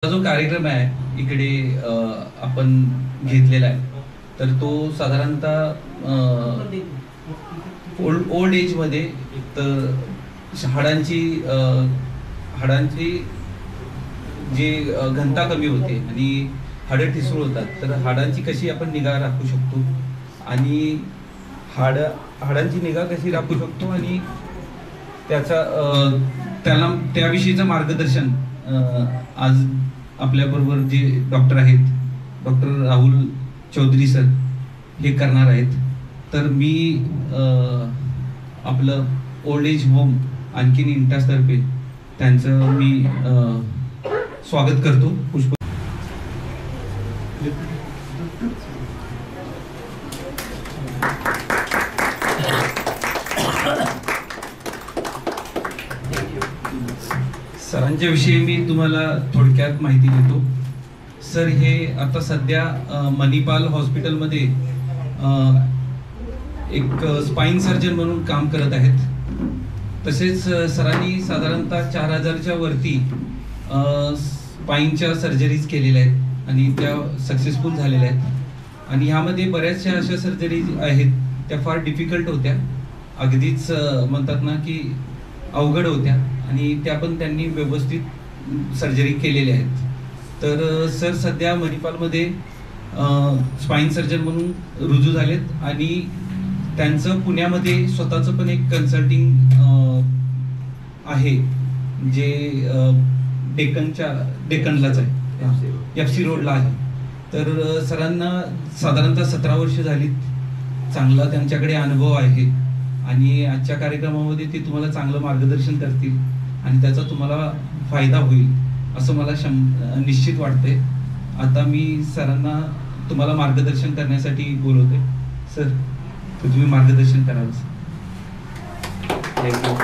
जो कार्यक्रम आहे इकडे आपण घेतलेला आहे तर तो साधारणतः ओल्ड एजमध्ये तर हाडांची जी घनता कमी होते आणि हाडं ठिसूळ होतात तर हाडांची कशी आपण निगा राखू शकतो आणि हाडांची निगा कशी राखू शकतो आणि त्याविषयीचं मार्गदर्शन आज आपल्याबरोबर जे डॉक्टर आहेत डॉक्टर राहुल चौधरी सर हे करणार आहेत. तर मी आपलं ओल्ड एज होम आणखीन इंटासतर्फे त्यांचं मी स्वागत करतो. पुष्प सरांच्या विषयी मी तुम्हाला थोडक्यात माहिती देतो. सर हे आता सध्या मणिपाल हॉस्पिटलमध्ये एक स्पाइन सर्जन म्हणून काम करत आहेत. तसेच सरांनी साधारणतः 4000च्या वरती स्पाइनच्या सर्जरीज केलेल्या आहेत आणि त्या सक्सेसफुल झालेल्या आहेत. आणि ह्यामध्ये बऱ्याचशा अशा सर्जरीज आहेत त्या फार डिफिकल्ट होत्या, अगदीच म्हणतात ना की अवघड होत्या आणि त्या पण त्यांनी व्यवस्थित सर्जरी केलेल्या आहेत. तर सर सध्या मणिपालमध्ये स्पाइन सर्जन म्हणून रुजू झालेत आणि त्यांचं पुण्यामध्ये स्वतःचं पण एक कन्सल्टिंग आहे जे डेक्कनलाच आहे, FC रोडला आहे. तर सरांना साधारणतः 17 वर्ष झालीत. चांगला त्यांच्याकडे अनुभव आहे आणि आजच्या कार्यक्रमामध्ये ते तुम्हाला चांगलं मार्गदर्शन करतील आणि त्याचा तुम्हाला फायदा होईल असं मला निश्चित वाटतंय. आता मी सरांना तुम्हाला मार्गदर्शन करण्यासाठी बोलवते. सर तर तुम्ही मार्गदर्शन कराल. थँक्यू.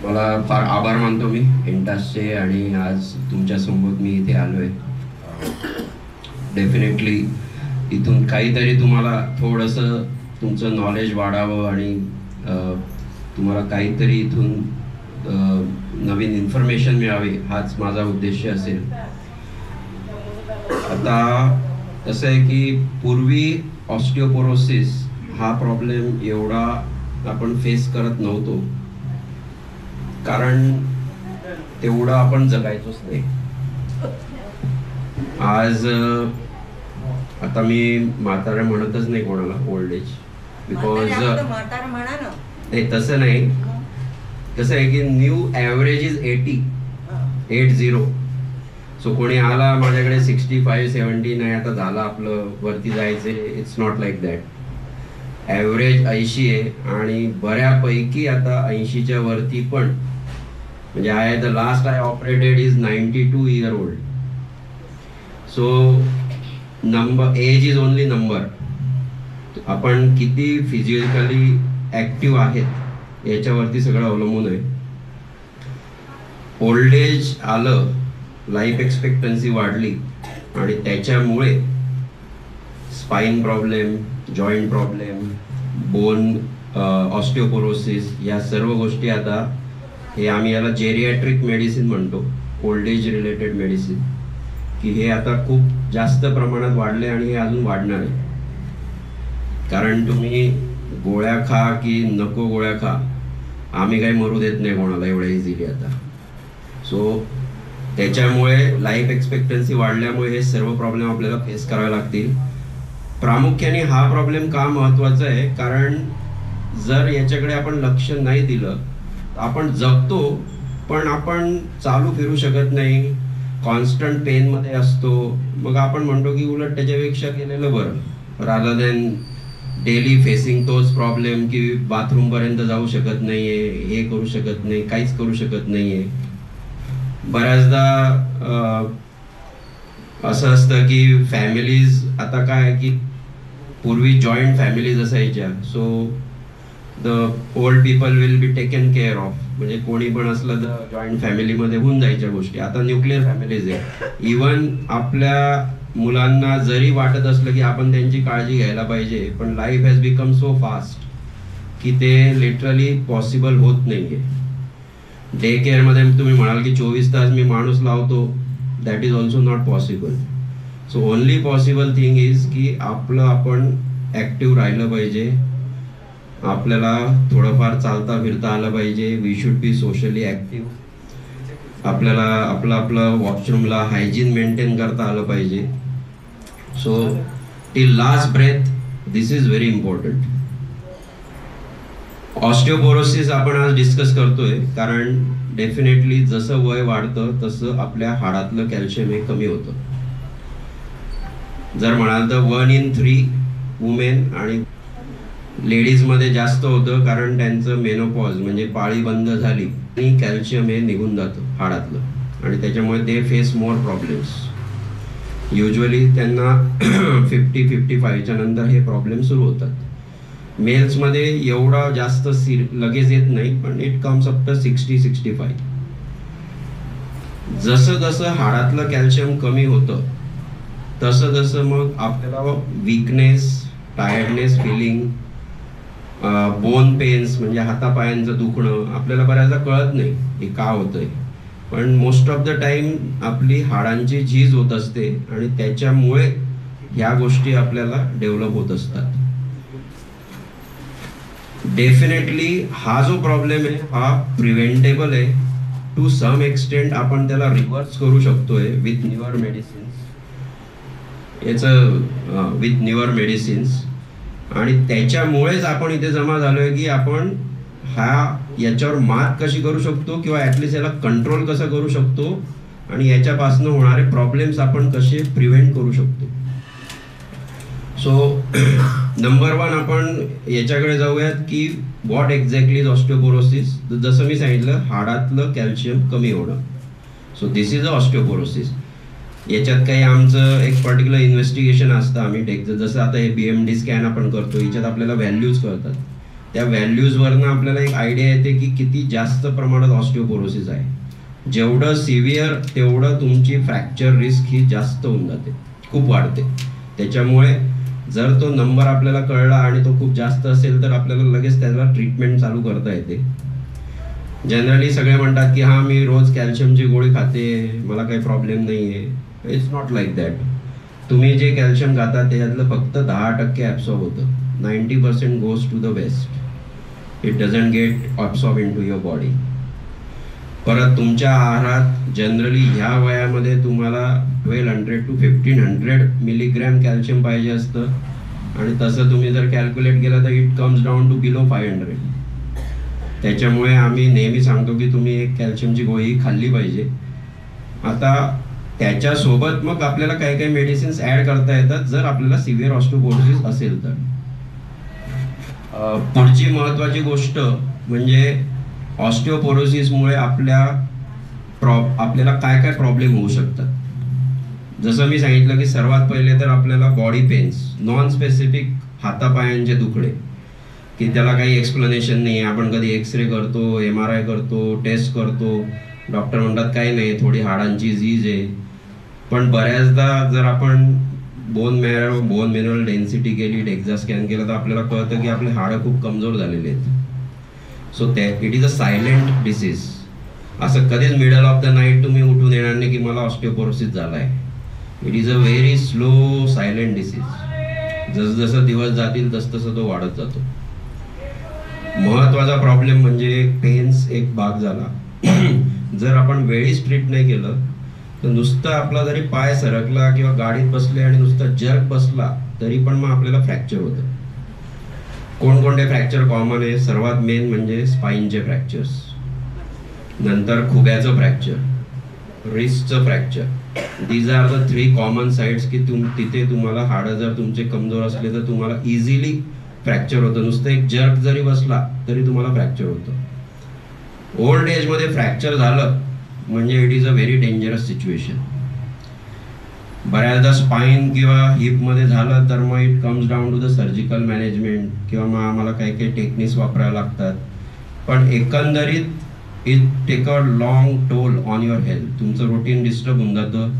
मला फार आभार मानतो मी इंटासचे आणि आज तुमच्यासमोर मी इथे आलोय. डेफिनेटली इथून काहीतरी तुम्हाला थोडंसं तुमचं नॉलेज वाढावं आणि तुम्हाला काहीतरी इथून नवीन इन्फॉर्मेशन मिळावी हाच माझा उद्देश असेल. आता असं आहे की पूर्वी ऑस्टिओपोरोसिस हा प्रॉब्लेम एवढा आपण फेस करत नव्हतो कारण तेवढं आपण जगायचोच नाही. आज आता मी म्हातारा म्हणतच नाही कोणाला ओल्ड एज, बिकॉज नाही तसं नाही. कसं आहे की न्यू ॲव्हरेज इज 80. सो कोणी आला माझ्याकडे 65-70 नाही आता झालं आपलं वरती जायचे, it's not like that. Average 80 आहे आणि बऱ्यापैकी आता 80च्या वरती पण म्हणजे the last I operated is 92 year old. So number age is only number. आपण किती फिजिकली ॲक्टिव्ह आहेत याच्यावरती सगळं अवलंबून आहे. ओल्ड एज आलं, लाईफ एक्सपेक्टन्सी वाढली आणि त्याच्यामुळे spine problem, joint problem, bone osteoporosis या सर्व गोष्टी आता हे आम्ही याला जेरियाट्रिक मेडिसिन म्हणतो, ओल्ड एज रिलेटेड मेडिसिन, की हे आता खूप जास्त प्रमाणात वाढले आणि हे अजून वाढणार आहे. कारण तुम्ही गोळ्या खा की नको गोळ्या खा, आम्ही काही मरू देत नाही कोणाला एवढ्या इझिली आता. सो त्याच्यामुळे लाईफ एक्सपेक्टन्सी वाढल्यामुळे हे सर्व प्रॉब्लेम आपल्याला फेस करावे लागतील. प्रामुख्याने हा प्रॉब्लेम का महत्त्वाचा आहे कारण जर याच्याकडे आपण लक्ष नाही दिलं आपण जगतो पण आपण चालू फिरू शकत नाही, कॉन्स्टंट पेनमध्ये असतो. मग आपण म्हणतो की उलट त्याच्यापेक्षा केलेलं बरं, रादर दॅन डेली फेसिंग तोच प्रॉब्लेम की बाथरूमपर्यंत जाऊ शकत नाही आहे, हे करू शकत नाही, काहीच करू शकत नाही आहे. बऱ्याचदा असं असतं की फॅमिलीज आता काय की पूर्वी जॉईंट फॅमिलीज असायच्या. So the old people will be taken care of, म्हणजे कोणी पण असलं तर जॉईंट फॅमिलीमध्ये होऊन जायच्या गोष्टी. आता न्यूक्लिअर फॅमिलीज आहे. इवन आपल्या मुलांना जरी वाटत असलं की आपण त्यांची काळजी घ्यायला पाहिजे पण life has become so fast की ते लिटरली पॉसिबल होत नाही आहे. डे केअरमध्ये तुम्ही म्हणाल की 24 तास मी माणूस लावतो, that is also not possible. So only possible thing is की आपण ॲक्टिव्ह राहिलं पाहिजे, आपल्याला थोडंफार चालता फिरता आलं पाहिजे. We should be socially active. आपल्याला आपलं वॉशरूमला हायजीन मेंटेन करता आलं पाहिजे. So till last breath this is very important. Osteoporosis आपण आज डिस्कस करतोय कारण डेफिनेटली जसं वय वाढतं तसं आपल्या हाडातलं कॅल्शियम हे कमी होतं. जर म्हणाल तर 1 in 3 वुमेन आणि लेडीजमध्ये जास्त होतं कारण त्यांचं मेनोपॉज म्हणजे पाळी बंद झाली आणि कॅल्शियम हे निघून जातं हाडातलं आणि त्याच्यामुळे ते फेस मोर प्रॉब्लेम्स. युजली त्यांना 50-55च्या नंतर हे प्रॉब्लेम सुरू होतात. मेल्समध्ये एवढा जास्त लगेच येत नाही, पण इट कम्स अप टू 60-65. जसं जसं हाडातलं कॅल्शियम कमी होतं तसं तसं मग आपल्याला weakness, tiredness feeling, bone pains म्हणजे हातापायांचं दुखणं आपल्याला बऱ्याचदा कळत नाही हे का होतंय, पण मोस्ट ऑफ द टाइम आपली हाडांची झीज होत असते आणि त्याच्यामुळे ह्या गोष्टी आपल्याला डेव्हलप होत असतात. डेफिनेटली हा जो प्रॉब्लेम आहे हा प्रिव्हेंटेबल आहे. टू सम एक्सटेंट आपण त्याला रिव्हर्स करू शकतोय विथ न्यूअर मेडिसिन्स. आणि त्याच्यामुळेच आपण इथे जमा झालोय की आपण याच्यावर मात कशी करू शकतो किंवा ॲटलिस्ट याला कंट्रोल कसं करू शकतो आणि याच्यापासून होणारे प्रॉब्लेम्स आपण कसे प्रिव्हेंट करू शकतो. सो नंबर 1 आपण याच्याकडे जाऊयात की व्हॉट एक्झॅक्टली इज ऑस्टिओपोरोसिस. जसं मी सांगितलं हाडातलं कॅल्शियम कमी होणं. So this is a osteoporosis. याच्यात काही आमचं एक पर्टिक्युलर इन्व्हेस्टिगेशन असतं आम्ही जसं आता हे BMD स्कॅन आपण करतो, याच्यात आपल्याला व्हॅल्यूज कळतात. त्या व्हॅल्यूजवरनं आपल्याला एक आयडिया येते की किती जास्त प्रमाणात ऑस्टिओपोरोसिस आहे. जेवढं सिव्हिअर तेवढं तुमची फ्रॅक्चर रिस्क ही जास्त होऊन जाते, खूप वाढते. त्याच्यामुळे जर तो नंबर आपल्याला कळला आणि तो खूप जास्त असेल तर आपल्याला लगेच त्याला ट्रीटमेंट चालू करता येते. जनरली सगळे म्हणतात की हां मी रोज कॅल्शियमची गोळी खाते, मला काही प्रॉब्लेम नाही आहे. It's not like that. तुम्ही जे कॅल्शियम खाता त्याच्यातलं फक्त 10% ॲब्सॉर्ब होतं. 90% goes to the waste. It doesn't get absorb into your body. परत तुमच्या आहारात जनरली ह्या वयामध्ये तुम्हाला 1200 to 1500 मिलीग्रॅम कॅल्शियम पाहिजे असतं आणि तसं तुम्ही जर कॅल्क्युलेट केलं तर it comes down to below 500. त्याच्यामुळे आम्ही नेहमी सांगतो की तुम्ही एक कॅल्शियमची गोळी खाल्ली पाहिजे. आता त्याच्यासोबत मग आपल्याला काही काही मेडिसिन्स ॲड करता येतात जर आपल्याला सिव्हिअर ऑस्टिओपोरोसिस असेल तर. पुढची महत्त्वाची गोष्ट म्हणजे ऑस्टिओपोरोसिसमुळे आपल्याला काय काय प्रॉब्लेम होऊ शकतात. जसं मी सांगितलं की सर्वात पहिले तर आपल्याला बॉडी पेन्स, नॉन स्पेसिफिक हातापायांचे दुखणे की त्याला काही एक्सप्लेनेशन नाही आहे. आपण कधी एक्सरे करतो, MRI करतो, टेस्ट करतो, डॉक्टर म्हणतात काही नाही, थोडी हाडांची झीज आहे. पण बऱ्याचदा जर आपण बोन मिनरल डेन्सिटी केली, डेक्झा स्कॅन केलं तर आपल्याला कळतं की आपले हाडं खूप कमजोर झालेले आहेत. So it is a silent disease. असं कधीच मिडल ऑफ द नाईट तुम्ही उठून येणार नाही की मला ऑस्टिओपोरोसिस झाला आहे. It is a very slow silent disease. जसं दिवस जातील तसं तो वाढत जातो. महत्त्वाचा प्रॉब्लेम म्हणजे पेन्स एक भाग झाला. जर आपण वेळीच ट्रीट नाही केलं तर नुसतं आपला जरी पाय सरकला किंवा गाडीत बसले आणि नुसतं जर्क बसला तरी पण मग आपल्याला फ्रॅक्चर होतं. कोणकोणते फ्रॅक्चर कॉमन आहे? सर्वात मेन म्हणजे स्पाईनचे फ्रॅक्चर्स, नंतर खुब्याचं फ्रॅक्चर, रिस्टचं fracture. These are the 3 common sides की तिथे तुम्हाला हाडं जर तुमचे कमजोर असले तर तुम्हाला इझिली फ्रॅक्चर होतं. नुसतं एक जर्क जरी बसला तरी तुम्हाला फ्रॅक्चर होतं. ओल्ड एजमध्ये फ्रॅक्चर झालं म्हणजे it is a very dangerous situation. बऱ्याचदा स्पाईन किंवा हिपमध्ये झालं तर मग it comes down to the surgical management किंवा मग आम्हाला काही काही टेक्निक्स वापरायला लागतात. पण एकंदरीत it take a long toll on your health. तुमचं रुटीन डिस्टर्ब होऊन जातं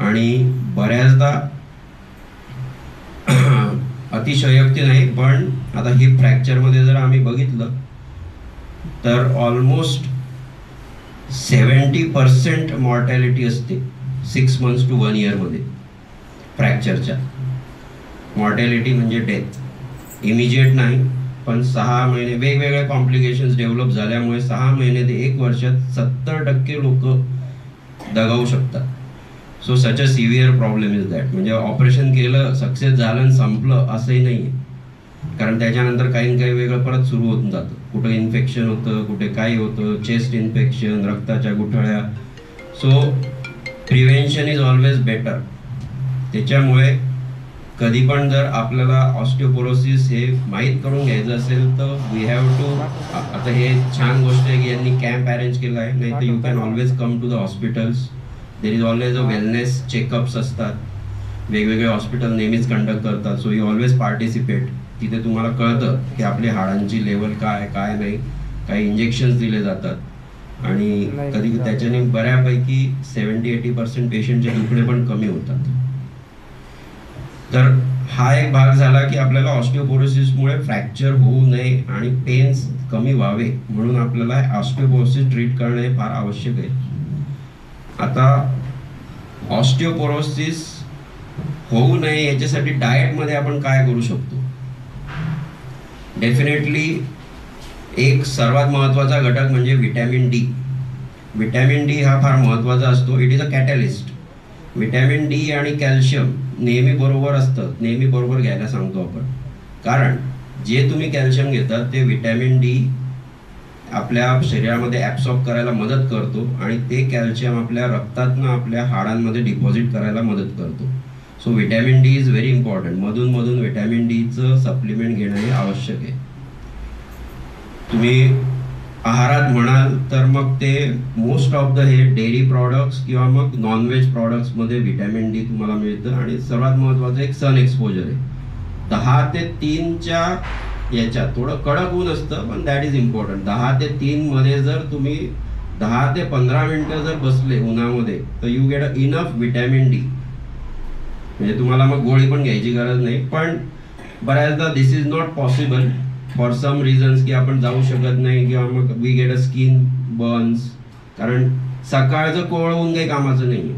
आणि बऱ्याचदा अतिशयोक्ती नाही, पण आता हिप फ्रॅक्चरमध्ये जर आम्ही बघितलं तर ऑलमोस्ट 70% मॉर्टॅलिटी असते 6 months to 1 year मध्ये फ्रॅक्चरच्या. मॉर्टॅलिटी म्हणजे डेथ इमिजिएट नाही, पण 6 महिने वेगवेगळ्या कॉम्प्लिकेशन्स डेव्हलप झाल्यामुळे 6 महिने ते 1 वर्षात 70% लोक दगावू शकतात. So such a severe problem is that. म्हणजे ऑपरेशन केलं, सक्सेस झालं आणि संपलं असंही नाही आहे, कारण त्याच्यानंतर काही ना काही वेगळं परत सुरू होऊन जातं. कुठं इन्फेक्शन होतं, कुठे काही होतं, चेस्ट इन्फेक्शन, रक्ताच्या गुठळ्या. So prevention is always better. त्याच्यामुळे कधी पण जर आपल्याला ऑस्टिओपोरोसिस हे माहीत करून घ्यायचं असेल तर वी हॅव टू, आता हे छान गोष्ट आहे की यांनी कॅम्प अरेंज केला आहे, नाही तर you can always come to the hospitals. There is always a wellness checkups असतात, वेगवेगळे हॉस्पिटल नेहमीच कंडक्ट करतात. So you always participate. तिथे तुम्हाला कळतं की आपली हाडांची लेवल काय काय नाही, काही इंजेक्शन्स दिले जातात आणि कधी त्याच्याने बऱ्यापैकी 70-80% पेशंटचे दुखणे पण कमी होतात. तर हा एक भाग झाला की आपल्याला ऑस्टिओपोरोसिसमुळे फ्रॅक्चर होऊ नये आणि पेन्स कमी व्हावे म्हणून आपल्याला ऑस्टिओपोरोसिस ट्रीट करणे हे फार आवश्यक आहे. आता ऑस्टिओपोरोसिस होऊ नये याच्यासाठी डाएटमध्ये आपण काय करू शकतो? डेफिनेटली एक सर्वात महत्त्वाचा घटक म्हणजे व्हिटॅमिन डी. व्हिटॅमिन डी हा फार महत्त्वाचा असतो. It is a catalyst. Vitamin D आणि कॅल्शियम नेहमी बरोबर असतं, नेहमी बरोबर घ्यायला सांगतो आपण, कारण जे तुम्ही कॅल्शियम घेतात ते व्हिटॅमिन डी आपल्या शरीरामध्ये ॲब्सॉर्ब करायला मदत करतो आणि ते कॅल्शियम आपल्या रक्तातनं आपल्या हाडांमध्ये डिपॉझिट करायला मदत करतो. So vitamin D is very important. मधून मधून व्हिटॅमिन डीचं सप्लिमेंट घेणं हे आवश्यक आहे. तुम्ही आहारात म्हणाल तर मग ते मोस्ट ऑफ द हे डेअरी प्रॉडक्ट्स किंवा मग नॉनव्हेज प्रॉडक्ट्समध्ये व्हिटॅमिन डी तुम्हाला मिळतं. आणि सर्वात महत्त्वाचं एक सन एक्सपोजर आहे. 10 ते 3च्या याच्यात थोडं कडक ऊन असतं, पण दॅट इज इम्पॉर्टंट. 10 ते 3 मध्ये जर तुम्ही 10 ते 15 मिनटं जर बसले उन्हामध्ये तर you get enough vitamin D. म्हणजे तुम्हाला मग गोळी पण घ्यायची गरज नाही. पण बऱ्याचदा this is not possible for some reasons की आपण जाऊ शकत नाही किंवा मग we get a skin burns, कारण सकाळचं कोवळं ऊन काही कामाचं नाही.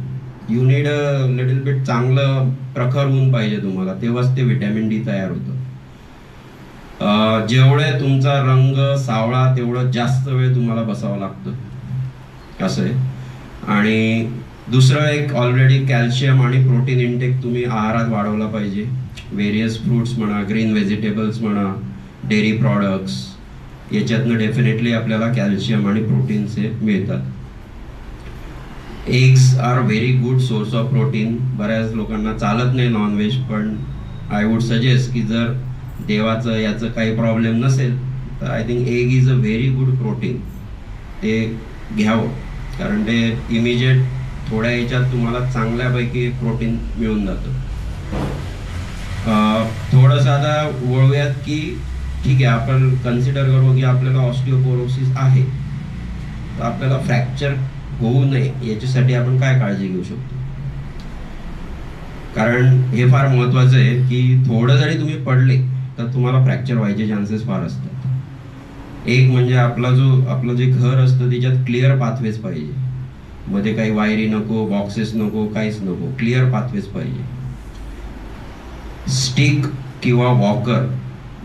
You need a little bit चांगलं प्रखर ऊन पाहिजे तुम्हाला, तेव्हाच ते व्हिटॅमिन डी तयार होतं. जेवढे तुमचा रंग सावळा तेवढं जास्त वेळ तुम्हाला बसावं लागतं असं आहे. आणि दुसरं एक ऑलरेडी कॅल्शियम आणि प्रोटीन इंटेक तुम्ही आहारात वाढवला पाहिजे. व्हेरियस फ्रूट्स म्हणा, ग्रीन व्हेजिटेबल्स म्हणा, डेअरी प्रॉडक्ट्स, याच्यातनं डेफिनेटली आपल्याला कॅल्शियम आणि प्रोटीन्स हे मिळतात. Eggs are very good source of protein. बऱ्याच लोकांना चालत नाही नॉनव्हेज, पण आय वुड सजेस्ट की जर देवाचं याचं काही प्रॉब्लेम नसेल तर I think egg is a very good protein. ते घ्यावं, कारण ते इमिजिएट थोड्या याच्यात तुम्हाला चांगल्यापैकी प्रोटीन मिळून जातं. थोडंसं आता वळूयात की ठीक आहे, आपण कन्सिडर करू की आपल्याला ऑस्टिओपोरोसिस आहे, तर आपल्याला फ्रॅक्चर होऊ नये याच्यासाठी आपण काय काळजी घेऊ शकतो? कारण हे फार महत्त्वाचं आहे की थोडं जरी तुम्ही पडले तर तुम्हाला फ्रॅक्चर व्हायचे चान्सेस फार असतात. एक म्हणजे आपलं जे घर असतं त्याच्यात क्लिअर पाथवेज पाहिजे. मध्ये काही वायरी नको, बॉक्सेस नको, काहीच नको, क्लिअर पाथवेज पाहिजे. स्टिक किंवा वॉकर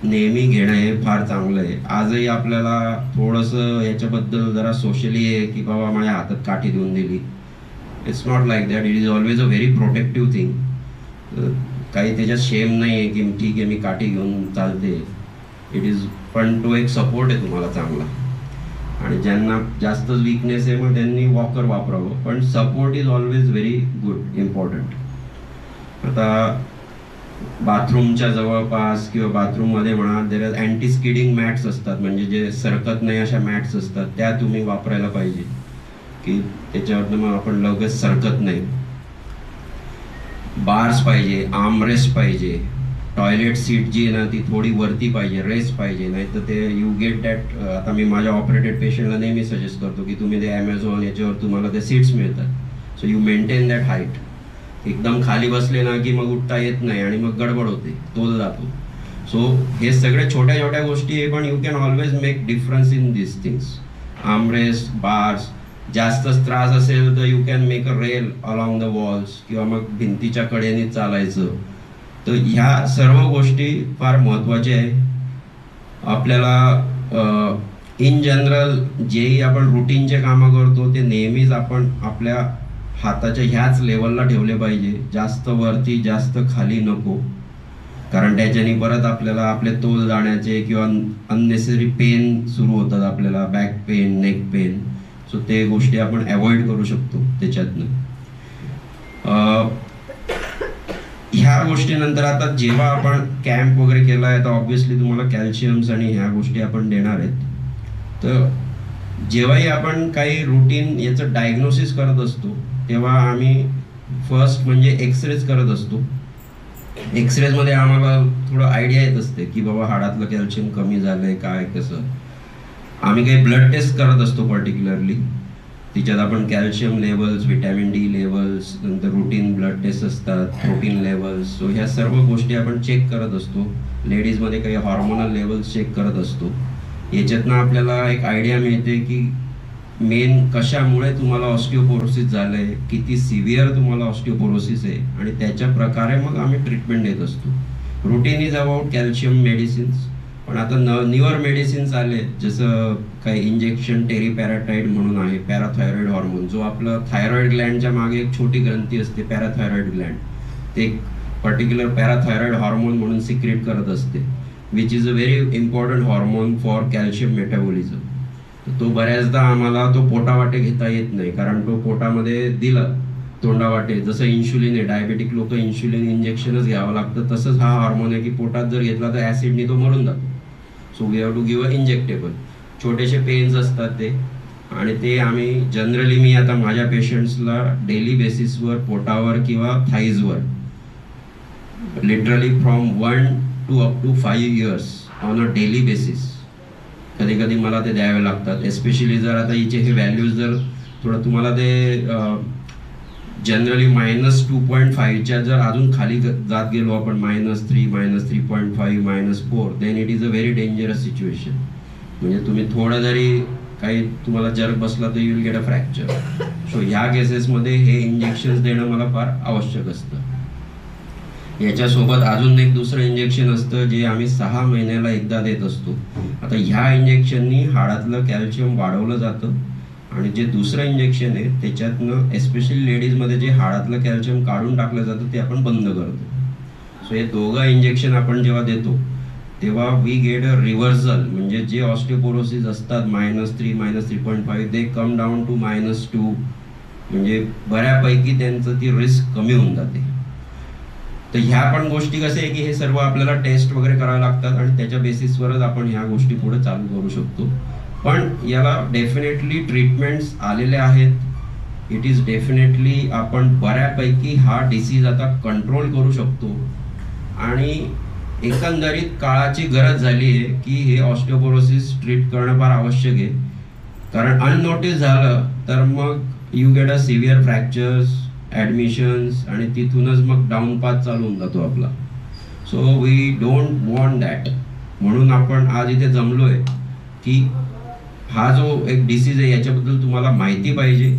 नेहमी घेणं हे फार चांगलं आहे. आजही आपल्याला थोडंसं याच्याबद्दल जरा सोशली आहे की बाबा माझ्या हातात काठी देऊन दिली. It's not like that. It is always a very protective thing. काही त्याच्यात शेम नाही आहे की ठीक आहे मी काठी घेऊन चालते. इट इज, पण तो एक सपोर्ट आहे तुम्हाला चांगला. आणि ज्यांना जास्तच वीकनेस आहे मग त्यांनी वॉकर वापरावं, पण support is always very good, important. आता बाथरूमच्या जवळपास किंवा बाथरूममध्ये म्हणा, देर अँटी स्किडिंग मॅट्स असतात, म्हणजे जे सरकत नाही अशा मॅट्स असतात, त्या तुम्ही वापरायला पाहिजे की त्याच्यावरनं मग आपण लगेच सरकत नाही. बार्स पाहिजे, आर्मरेस्ट पाहिजे. टॉयलेट सीट जी आहे ना ती थोडी वरती पाहिजे, रेस्ट पाहिजे, नाही तर ते यू गेट दॅट. आता मी माझ्या ऑपरेटेड पेशंटला नेहमी सजेस्ट करतो की तुम्ही ते ॲमेझॉन याच्यावर तुम्हाला ते सीट्स मिळतात. So you maintain that height. एकदम खाली बसले ना की मग उठता येत नाही आणि मग गडबड होते, तोल जातो. सो हे सगळे छोट्या छोट्या गोष्टी आहे, पण you can always make difference in this things. Armrest, bars, जास्तच त्रास असेल तर you can make a rail along the walls किंवा मग भिंतीच्या कडेने चालायचं. तर ह्या सर्व गोष्टी फार महत्त्वाच्या आहे. आपल्याला इन जनरल जेही आपण रुटीनचे कामं करतो ते नेहमीच आपण आपल्या हाताच्या ह्याच लेवलला ठेवले पाहिजे. जास्त वरती जास्त खाली नको, कारण त्याच्याने परत आपल्याला आपले तोल जाण्याचे किंवा अननेसेसरी पेन सुरू होतात आपल्याला, back pain, neck pain. So ते गोष्टी आपण अवॉइड करू शकतो त्याच्यातनं. ह्या गोष्टीनंतर आता जेव्हा आपण कॅम्प वगैरे केला आहे तर ऑब्व्हियसली तुम्हाला कॅल्शियम्स आणि ह्या गोष्टी आपण देणार आहेत. तर जेव्हाही आपण काही रुटीन याचं डायग्नोसिस करत असतो तेव्हा आम्ही फर्स्ट म्हणजे एक्सरेज करत असतो. एक्सरेजमध्ये आम्हाला थोडं आयडिया येत असते की बाबा हाडातलं कॅल्शियम कमी झालं आहे काय कसं. आम्ही काही ब्लड टेस्ट करत असतो पर्टिक्युलरली. तिच्यात आपण calcium levels, vitamin D levels, नंतर रुटीन ब्लड टेस्ट असतात, प्रोटीन लेवल्स. सो ह्या सर्व गोष्टी आपण चेक करत असतो. लेडीजमध्ये काही हॉर्मोनल लेवल्स चेक करत असतो. याच्यातनं आपल्याला एक आयडिया मिळते की मेन कशामुळे तुम्हाला ऑस्टिओपोरोसिस झालं आहे, किती सिव्हिअर तुम्हाला ऑस्टिओपोरोसिस आहे, आणि त्याच्या प्रकारे मग आम्ही ट्रीटमेंट देत असतो. Routine is about calcium medicines. पण आता न्यूअर मेडिसिन्स आले, जसं काही इंजेक्शन टेरिपॅराटाइड म्हणून आहे, पॅराथायरॉइड हॉर्मोन, जो आपलं थायरॉइड ग्लँडच्या मागे एक छोटी ग्रंथी असते पॅराथायरॉइड ग्लँड, ते एक पर्टिक्युलर पॅराथायरॉइड हॉर्मोन म्हणून सिक्रेट करत असते, which is a very important hormone for calcium metabolism. तो बऱ्याचदा आम्हाला तो पोटावाटे घेता येत नाही, कारण तो पोटामध्ये दिलं तोंडावाटे, जसं इन्शुलिन आहे, डायबेटिक लोक इन्शुलिन इंजेक्शनच घ्यावं लागतं, तसंच हा हॉर्मोन आहे की पोटात जर घेतला तर ॲसिडनी तो मरून जातो. So we have to give a injectable. छोटेसे पेन्स असतात ते, आणि ते आम्ही जनरली, मी आता माझ्या पेशंट्सला डेली बेसिसवर पोटावर किंवा थाईजवर literally from 1 to up to 5 years on a daily basis कधी कधी मला ते द्यावे लागतात. एस्पेशली जर आता हिचे हे व्हॅल्यूज जर थोडं तुम्हाला ते जनरली -2.5च्या जर अजून खाली जात गेलो आपण, -3, -3.5, -4, then it is a very dangerous situation. म्हणजे तुम्ही थोडं जरी काही तुम्हाला जर्क बसला तर you will get a fracture. So ह्या केसेसमध्ये हे इंजेक्शन्स देणं मला फार आवश्यक असतं. याच्यासोबत अजून एक दुसरं इंजेक्शन असतं जे आम्ही 6 महिन्याला एकदा देत असतो. आता ह्या इंजेक्शननी हाडातलं कॅल्शियम वाढवलं जातं, आणि जे दुसरं इंजेक्शन आहे त्याच्यातनं एस्पेशली लेडीजमध्ये जे हाडातलं कॅल्शियम काढून टाकलं जातं ते आपण बंद करतो. सो हे दोघं इंजेक्शन आपण जेव्हा देतो तेव्हा वी गेट अ रिव्हर्सल, म्हणजे जे ऑस्टिओपोरोसिस असतात -3, -3.5, दे कम डाऊन टू -2, म्हणजे बऱ्यापैकी त्यांचं ती रिस्क कमी होऊन जाते. तर ह्या पण गोष्टी कसे आहे की हे सर्व आपल्याला टेस्ट वगैरे करावे लागतात, आणि त्याच्या बेसिसवरच आपण ह्या गोष्टी पुढे चालू करू शकतो. पण याला डेफिनेटली ट्रीटमेंट्स आलेले आहेत. इट इज डेफिनेटली आपण बऱ्यापैकी हा डिसीज आता कंट्रोल करू शकतो, आणि एकंदरीत काळाची गरज झाली आहे की हे ऑस्टिओपोरोसिस ट्रीट करणं फार आवश्यक आहे. कारण अननोटीस झालं तर मग you get a severe fractures, admissions, आणि तिथूनच मग डाऊन पाथ चालू होऊन जातो आपला. So we don't want that. म्हणून आपण आज इथे जमलो आहे की हा जो एक डिसीज आहे याच्याबद्दल तुम्हाला माहिती पाहिजे.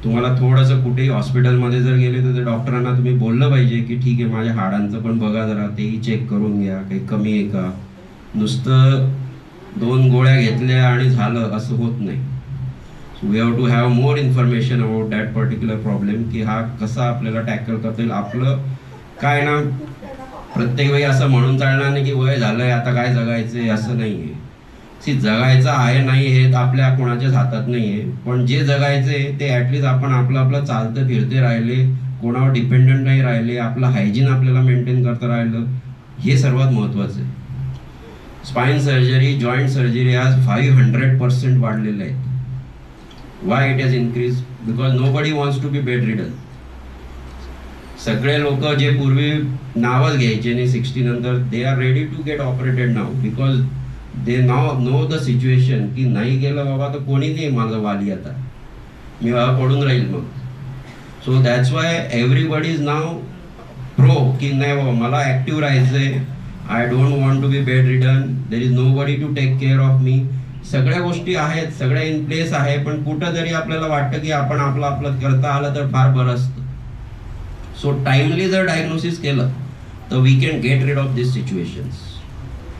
तुम्हाला थोडंसं कुठेही हॉस्पिटलमध्ये जर गेले तर डॉक्टरांना तुम्ही बोललं पाहिजे की ठीक आहे माझ्या हाडांचं पण बघा जरा, तेही चेक करून घ्या, काही कमी आहे का. नुसतं 2 गोळ्या घेतल्या आणि झालं असं होत नाही. We have to have more information about that particular problem, की हा कसा आपल्याला टॅकल करता येईल. आपलं काय ना, प्रत्येक वेळी असं म्हणून चालणार नाही की वय झालंय आता काय जगायचंय, असं नाही आहे. जगायचं आहे नाही हे आपल्या कोणाच्याच हातात नाही आहे, पण जे जगायचं आहे ते ॲटलिस्ट आपण आपलं चालतं फिरते राहिले, कोणावर डिपेंडंट नाही राहिले, आपलं हायजीन आपल्याला मेंटेन करता राहिलं, हे सर्वात महत्त्वाचं आहे. स्पाइन सर्जरी, जॉईंट सर्जरी आज 500% वाढलेलं आहे. Why it has increase? Because nobody wants to be bed ridden. सगळे लोक जे पूर्वी नावच घ्यायचे नाही 60 नंतर, they are ready to get operated now, because they know the situation की नाही गेलं बाबा तर कोणी नाही माझं वाली, आता मी बाबा पडून राहील मग. So that's why everybody is now pro की नाही बाबा मला ॲक्टिव्ह राहायचं आहे, I don't want to be bed ridden, there is nobody to take care of me. सगळ्या गोष्टी आहेत, सगळ्या इन प्लेस आहे, पण कुठंतरी आपल्याला वाटतं की आपण आपलं करता आलं तर फार बरं असतं. सो टाइमली जर डायग्नोसिस केलं तर we can get rid of this situations.